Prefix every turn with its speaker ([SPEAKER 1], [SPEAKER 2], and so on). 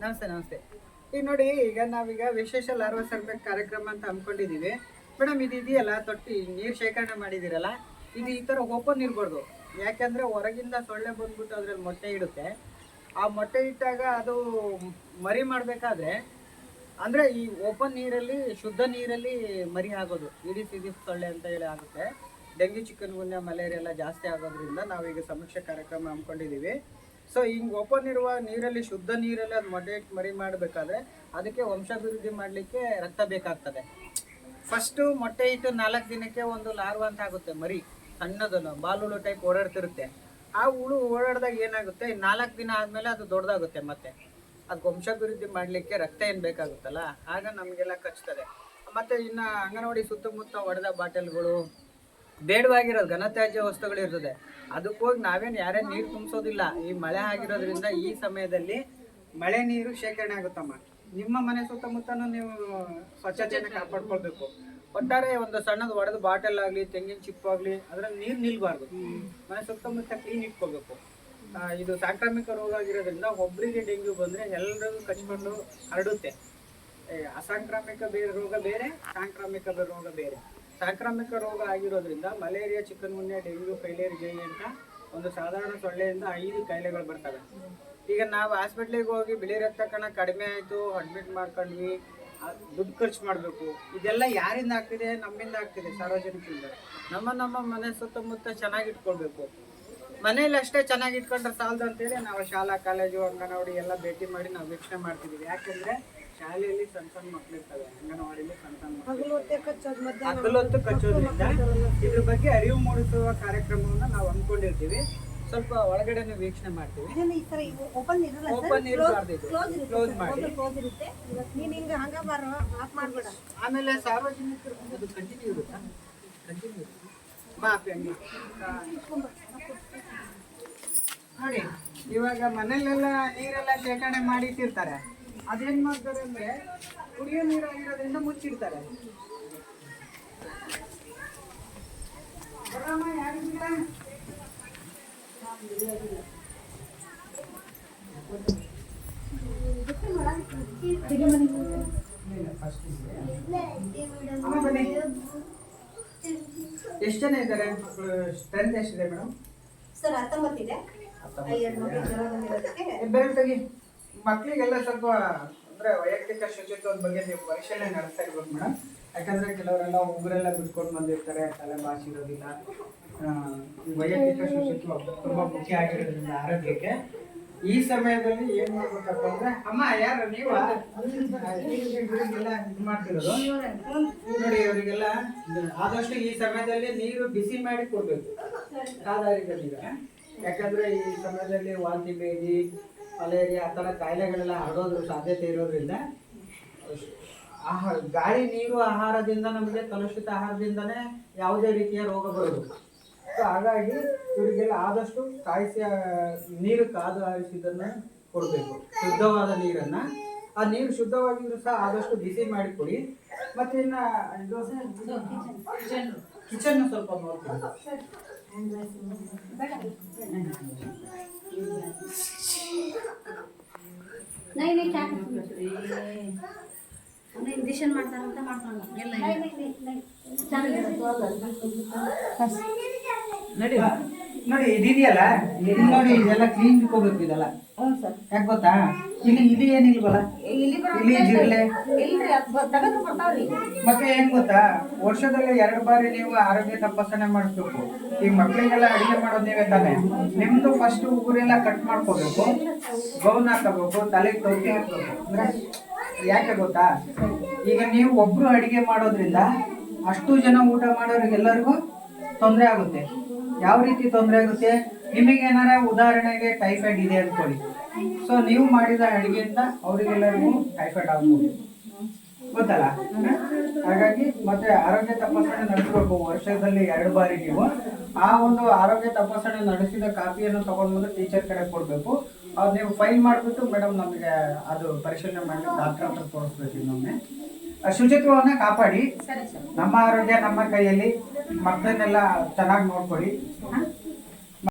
[SPEAKER 1] ನಮಸ್ತೆ ನಮಸ್ತೆ. ಈಗ ನೋಡಿ, ಈಗ ನಾವೀಗ ವಿಶೇಷ ಲಾರ್ವಾ ಸರ್ವೆ ಕಾರ್ಯಕ್ರಮ ಅಂತ ಹಮ್ಮಿಕೊಂಡಿದ್ದೀವಿ ಮೇಡಮ್. ಇದು ಇದೆಯಲ್ಲ ತೊಟ್ಟಿ, ನೀರು ಶೇಖರಣೆ ಮಾಡಿದ್ದೀರಲ್ಲ, ಇದು ಈ ಥರ ಓಪನ್ ಇರ್ಬಾರ್ದು. ಯಾಕೆಂದರೆ ಹೊರಗಿಂದ ಸೊಳ್ಳೆ ಬಂದ್ಬಿಟ್ಟು ಅದ್ರಲ್ಲಿ ಮೊಟ್ಟೆ ಇಡುತ್ತೆ. ಆ ಮೊಟ್ಟೆ ಇಟ್ಟಾಗ ಅದು ಮರಿ ಮಾಡಬೇಕಾದ್ರೆ ಅಂದರೆ ಈ ಓಪನ್ ನೀರಲ್ಲಿ, ಶುದ್ಧ ನೀರಲ್ಲಿ ಮರಿ ಆಗೋದು ಇಡೀ ಸೊಳ್ಳೆ ಅಂತ ಹೇಳಿ ಆಗುತ್ತೆ. ಡೆಂಗ್ಯೂ, ಚಿಕನ್ ಗುನ್ಯಾ, ಮಲೇರಿಯಾ ಎಲ್ಲ ಜಾಸ್ತಿ ಆಗೋದ್ರಿಂದ ನಾವೀಗ ಸಮೀಕ್ಷೆ ಕಾರ್ಯಕ್ರಮ ಹಮ್ಮಿಕೊಂಡಿದ್ದೀವಿ. ಸೊ ಹಿಂಗೆ ಓಪನ್ ಇರುವ ನೀರಲ್ಲಿ, ಶುದ್ಧ ನೀರಲ್ಲಿ ಅದು ಮೊಟ್ಟೆ ಇಟ್ಟು ಮರಿ ಮಾಡಬೇಕಾದ್ರೆ ಅದಕ್ಕೆ ವಂಶಾಭಿವೃದ್ಧಿ ಮಾಡಲಿಕ್ಕೆ ರಕ್ತ ಬೇಕಾಗ್ತದೆ. ಫಸ್ಟು ಮೊಟ್ಟೆ ಇಟ್ಟು 4 ದಿನಕ್ಕೆ ಒಂದು ಲಾರ್ವಾ ಅಂತ ಆಗುತ್ತೆ ಮರಿ, ಸಣ್ಣದನ್ನು ಬಾಲುಳು ಟೈಪ್ ಓಡಾಡ್ತಿರುತ್ತೆ. ಆ ಹುಳು ಓಡಾಡಿದಾಗ ಏನಾಗುತ್ತೆ, 4 ದಿನ ಆದಮೇಲೆ ಅದು ದೊಡ್ಡದಾಗುತ್ತೆ. ಮತ್ತೆ ಅದಕ್ಕೆ ವಂಶಾಭಿವೃದ್ಧಿ ಮಾಡಲಿಕ್ಕೆ ರಕ್ತ ಏನು ಬೇಕಾಗುತ್ತಲ್ಲ, ಆಗ ನಮಗೆಲ್ಲ ಕಚ್ತದೆ. ಮತ್ತು ಇನ್ನು ಅಂಗನವಾಡಿ ಸುತ್ತಮುತ್ತ ಒಡೆದ ಬಾಟಲ್ಗಳು, ಬೇಡವಾಗಿರೋದು ಘನತ್ಯಾಜ್ಯ ವಸ್ತುಗಳು ಇರ್ತದೆ, ಅದಕ್ಕೆ ಹೋಗಿ ನಾವೇನು ಯಾರೇನು ನೀರು ತುಂಬಿಸೋದಿಲ್ಲ. ಈ ಮಳೆ ಆಗಿರೋದ್ರಿಂದ ಈ ಸಮಯದಲ್ಲಿ ಮಳೆ ನೀರು ಶೇಖರಣೆ ಆಗುತ್ತಮ್ಮ. ನಿಮ್ಮ ಮನೆ ಸುತ್ತಮುತ್ತನೂ ನೀವು ಸ್ವಚ್ಛತೆಯನ್ನು ಕಾಪಾಡ್ಕೊಳ್ಬೇಕು. ಒಟ್ಟಾರೆ ಒಂದು ಸಣ್ಣದು ಒಡೆದು ಬಾಟಲ್ ಆಗಲಿ, ತೆಂಗಿನ ಚಿಪ್ಪು ಆಗಲಿ, ಅದರಲ್ಲಿ ನೀರು ನಿಲ್ಬಾರ್ದು. ಮನೆ ಸುತ್ತಮುತ್ತ ಕ್ಲೀನ್ ಇಟ್ಕೋಬೇಕು. ಇದು ಸಾಂಕ್ರಾಮಿಕ ರೋಗ ಆಗಿರೋದ್ರಿಂದ ಒಬ್ಬರಿಗೆ ಡೆಂಗ್ಯೂ ಬಂದರೆ ಎಲ್ಲರಿಗೂ ಕಚ್ಕೊಂಡು ಹರಡುತ್ತೆ. ಅಸಾಂಕ್ರಾಮಿಕ ರೋಗ ಬೇರೆ, ಸಾಂಕ್ರಾಮಿಕ ರೋಗ ಬೇರೆ. ಸಾಂಕ್ರಾಮಿಕ ರೋಗ ಆಗಿರೋದ್ರಿಂದ ಮಲೇರಿಯಾ, ಚಿಕನ್ ಗುನ್ಯಾ, ಡೆಂಗ್ಯೂ, ಫೈಲೇರಿ ಜೈ ಅಂತ ಒಂದು ಸಾಧಾರಣ ಸೊಳ್ಳೆಯಿಂದ 5 ಕಾಯಿಲೆಗಳು ಬರ್ತವೆ. ಈಗ ನಾವು ಹಾಸ್ಪಿಟ್ಲಿಗೆ ಹೋಗಿ ಬಿಳಿ ರಕ್ತ ಕಣ ಕಡಿಮೆ ಆಯಿತು, ಅಡ್ಮಿಟ್ ಮಾಡ್ಕೊಂಡ್ವಿ, ದುಡ್ಡು ಖರ್ಚು ಮಾಡಬೇಕು. ಇದೆಲ್ಲ ಯಾರಿಂದ ಆಗ್ತಿದೆ? ನಮ್ಮಿಂದ ಆಗ್ತಿದೆ, ಸಾರ್ವಜನಿಕರಿಂದ. ನಮ್ಮ ಮನೆ ಸುತ್ತಮುತ್ತ ಚೆನ್ನಾಗಿಟ್ಕೊಳ್ಬೇಕು. ಮನೇಲಿ ಅಷ್ಟೇ ಚೆನ್ನಾಗಿ ಇಟ್ಕೊಂಡ್ರೆ ಸಾಲದು ಅಂತೇಳಿ ನಾವು ಶಾಲಾ, ಕಾಲೇಜು, ಅಂಗನವಾಡಿ ಎಲ್ಲ ಭೇಟಿ ಮಾಡಿ ನಾವು ವೀಕ್ಷಣೆ ಮಾಡ್ತಿದ್ದೀವಿ. ಯಾಕೆಂದರೆ ಶಾಲೆಯಲ್ಲಿ ಸಣ್ಣ ಮಕ್ಳು ಇರ್ತವೆ, ಅಂಗನವಾಡಿಯಲ್ಲಿ ಸಣ್ಣ ಮಕ್ಕಳು ಹಗಲೊತ್ತು ಕಚ್ಚೋದ್ರಿಂದ ಇದ್ರ ಬಗ್ಗೆ ಅರಿವು ಮೂಡಿಸುವ ಕಾರ್ಯಕ್ರಮವನ್ನು ನಾವು ಹಮ್ಮಿಕೊಂಡಿರ್ತೀವಿ. ಸ್ವಲ್ಪ ಒಳಗಡೆ ವೀಕ್ಷಣೆ ಮಾಡ್ತೀವಿ. ಓಪನ್ ಇರಬಾರ್ದು, ಕ್ಲೋಸ್ ಮಾಡಿ. ಆಮೇಲೆ ಸಾರ್ವಜನಿಕರು ಅದು ಕಂಟಿನ್ಯೂ ಇರುತ್ತಾ? ಕಂಟಿನ್ಯೂ ಮಾಫಿ ಹಂಗೆ ನೋಡಿ. ಇವಾಗ ಮನೆಯಲ್ಲೆಲ್ಲ ನೀರೆಲ್ಲ ಶೇಖರಣೆ ಮಾಡಿ ಇಟ್ಟಿರ್ತಾರೆ. ಅದೇನ್ ಮಾಡ್ತಾರೆ ಅಂದ್ರೆ ಕುಡಿಯೋ ನೀರು ಆಗಿರೋದ್ರಿಂದ ಮುಚ್ಚಿಡ್ತಾರೆ. ಎಷ್ಟು ಜನ ಇದ್ದಾರೆ? ಸ್ಟ್ರೆಂತ್ ಎಷ್ಟಿದೆ ಮೇಡಮ್?
[SPEAKER 2] ಸರ್ 19 ಇದೆ.
[SPEAKER 1] ಬೆರಟಾಗಿ ಮಕ್ಕಳಿಗೆಲ್ಲ ಸ್ವಲ್ಪ ಅಂದ್ರೆ ವೈಯಕ್ತಿಕ ಶುಚಿತ್ವದ ಬಗ್ಗೆ ನೀವು ಪರಿಶೀಲನೆ ನಡೆಸ್ತಾ ಇರ್ಬೋದು ಮೇಡಮ್. ಯಾಕಂದ್ರೆ ಕೆಲವರೆಲ್ಲ ಉಗುರೆಲ್ಲ ಬಿಟ್ಕೊಂಡು ಬಂದಿರ್ತಾರೆ, ತಲೆ ಬಾಚಿರೋದಿಲ್ಲ. ವೈಯಕ್ತಿಕ ಶುಚಿತ್ವ ತುಂಬಾ ಮುಖ್ಯ ಆಗಿರೋದ್ರಿಂದ ಆರೋಗ್ಯಕ್ಕೆ ಈ ಸಮಯದಲ್ಲಿ ಏನ್ ಮಾಡ್ಬೇಕಪ್ಪ ಅಂದ್ರೆ, ಅಮ್ಮ ಯಾರು ನೀವು ಇದು ಮಾಡ್ತಿರೋದು ನೋಡಿ, ಅವರಿಗೆಲ್ಲ ಆದಷ್ಟು ಈ ಸಮಯದಲ್ಲಿ ನೀರು ಬಿಸಿ ಮಾಡಿ ಕೊಡ್ಬೇಕು ಕಾದಾರಿಗಳಿಗೆ. ಯಾಕಂದ್ರೆ ಈ ಸಮಯದಲ್ಲಿ ವಾಂತಿ, ಬೇದಿ, ಮಲೇರಿಯಾ ಆ ಥರ ಕಾಯಿಲೆಗಳೆಲ್ಲ ಹರಡೋದ್ರ ಸಾಧ್ಯತೆ ಇರೋದ್ರಿಂದ ಗಾಳಿ, ನೀರು, ಆಹಾರದಿಂದ ನಮಗೆ ಕಲುಷಿತ ಆಹಾರದಿಂದನೇ ಯಾವುದೇ ರೀತಿಯ ರೋಗ ಬರೋದು. ಸೊ ಹಾಗಾಗಿ ಇವರಿಗೆಲ್ಲ ಆದಷ್ಟು ನೀರು ಕಾದು ಆರಿಸಿದ್ದನ್ನು ಕೊಡಬೇಕು, ಶುದ್ಧವಾದ ನೀರನ್ನು. ಆ ನೀರು ಶುದ್ಧವಾಗಿದ್ರು ಸಹ ಆದಷ್ಟು ಬಿಸಿ ಮಾಡಿ ಕೊಡಿ. ಮತ್ತು ಇನ್ನು ಇದು ಕಿಚನ್ ಸ್ವಲ್ಪ ನೋಡ್ತೀವಿ.
[SPEAKER 2] ಇಂಜೆಕ್ಷನ್ ಮಾಡ್ತಾರಂತ ಮಾಡ್ಕೊಂಡು
[SPEAKER 1] ನೋಡಿ ನೋಡಿ, ಇದೆಯಲ್ಲ, ಇದು ನೋಡಿ, ಇದೆಲ್ಲ ಕ್ಲೀನ್ ಇಟ್ಕೋಬೇಕು. ಇದೆಲ್ಲ ಯಾಕೆ ಗೊತ್ತಾ? ಇಲ್ಲಿ ಏನಿಲ್ವಲ್ಲ, ಇಲ್ಲಿ ಜಿರಳೆ. ಮತ್ತೆ ಏನ್ ಗೊತ್ತಾ, ವರ್ಷದಲ್ಲಿ 2 ಬಾರಿ ನೀವು ಆರೋಗ್ಯ ತಪಾಸಣೆ ಮಾಡಿಸ್ಬೇಕು. ಈಗ ಮಕ್ಕಳಿಗೆಲ್ಲ ಅಡಿಗೆ ಮಾಡೋದು ನೀವೇ ತಾನೆ. ನಿಮ್ದು ಫಸ್ಟ್ ಉಗುರೆಲ್ಲ ಕಟ್ ಮಾಡ್ಕೋಬೇಕು, ಗೌನ್ ಹಾಕೋಬೇಕು, ತಲೆಗೆ ಟೋಪಿ ಹಾಕ್ಬೇಕು. ಅಂದ್ರೆ ಯಾಕೆ ಗೊತ್ತಾ, ಈಗ ನೀವು ಒಬ್ರು ಅಡಿಗೆ ಮಾಡೋದ್ರಿಂದ ಅಷ್ಟು ಜನ ಊಟ ಮಾಡೋರಿಗೆಲ್ಲರಿಗೂ ತೊಂದರೆ ಆಗುತ್ತೆ. ಯಾವ ರೀತಿ ತೊಂದರೆ ಆಗುತ್ತೆ? ನಿಮಗೇನಾರ ಉದಾಹರಣೆಗೆ ಟೈಫಾಯ್ಡ್ ಇದೆ ಅಂದ್ಕೊಳ್ಳಿ. ಸೊ ನೀವು ಮಾಡಿದ ಅಡಿಗೆಯಿಂದ ಅವರಿಗೆಲ್ಲರಿಗೂ ಟೈಫಾಯ್ಡ್ ಆಗ್ಬೋದು, ಗೊತ್ತಲ್ಲ. ಹಾಗಾಗಿ ಮತ್ತೆ ಆರೋಗ್ಯ ತಪಾಸಣೆ ನಡೆಸಬೇಕು ವರ್ಷದಲ್ಲಿ 2 ಬಾರಿ. ನೀವು ಆ ಒಂದು ಆರೋಗ್ಯ ತಪಾಸಣೆ ನಡೆಸಿದ ಕಾಪಿಯನ್ನು ತಗೊಂಡ್ಬಂದು ಟೀಚರ್ ಕಡೆ ಕೊಡಬೇಕು. ಅದು ನೀವು ಫೈಲ್ ಮಾಡಿಬಿಟ್ಟು ಮೇಡಮ್ ನಮಗೆ ಅದು ಪರಿಶೀಲನೆ ಮಾಡಿ ಡಾಕ್ಟರ್ ಹತ್ರ ತೋರಿಸ್ಬೇಕು. ಇನ್ನೊಮ್ಮೆ ಶುಚಿತ್ವವನ್ನು ಕಾಪಾಡಿ. ನಮ್ಮ ಆರೋಗ್ಯ ನಮ್ಮ ಕೈಯಲ್ಲಿ. ಮಕ್ಕಳನ್ನೆಲ್ಲ ಚೆನ್ನಾಗಿ ನೋಡ್ಕೊಳ್ಳಿ.